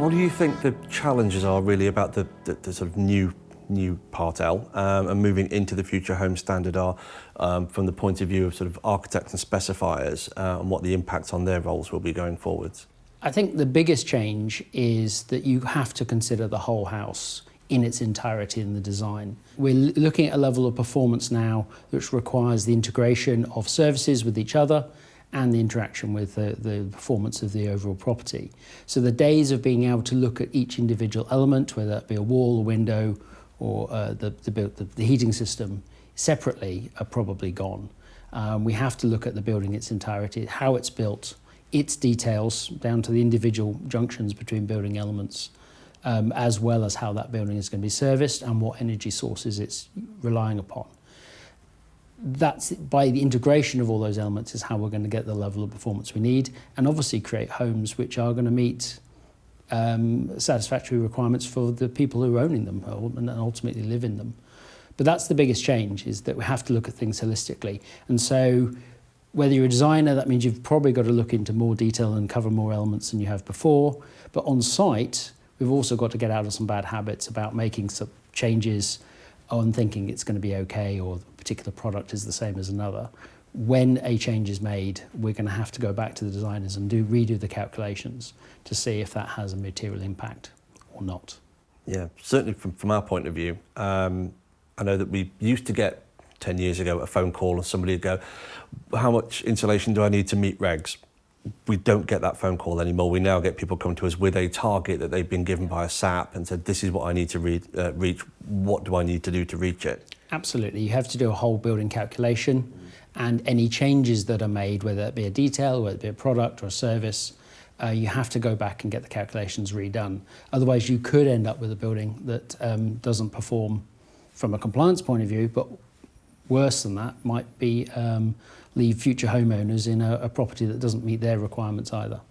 What do you think the challenges are really about the sort of new Part L and moving into the Future Home Standard are from the point of view of sort of architects and specifiers and what the impact on their roles will be going forwards? I think the biggest change is that you have to consider the whole house in its entirety in the design. We're looking at a level of performance now which requires the integration of services with each other and the interaction with the performance of the overall property. So the days of being able to look at each individual element, whether that be a wall, a window, or the heating system separately, are probably gone. We have to look at the building in its entirety, how it's built, its details down to the individual junctions between building elements, as well as how that building is going to be serviced and what energy sources it's relying upon. That's by the integration of all those elements is how we're going to get the level of performance we need, and obviously create homes which are going to meet satisfactory requirements for the people who are owning them and ultimately live in them. But that's the biggest change, is that we have to look at things holistically. And so whether you're a designer, that means you've probably got to look into more detail and cover more elements than you have before. But on site, we've also got to get out of some bad habits about making some changes on thinking it's going to be okay or a particular product is the same as another. When a change is made, we're going to have to go back to the designers and redo the calculations to see if that has a material impact or not. Yeah, certainly from our point of view, I know that we used to get 10 years ago a phone call and somebody would go, how much insulation do I need to meet regs? We don't get that phone call anymore. We now get people coming to us with a target that they've been given by a SAP and said, this is what I need to reach. What do I need to do to reach it? Absolutely. You have to do a whole building calculation, and any changes that are made, whether it be a detail, whether it be a product or a service, you have to go back and get the calculations redone. Otherwise, you could end up with a building that doesn't perform from a compliance point of view, but worse than that, might be leave future homeowners in a property that doesn't meet their requirements either.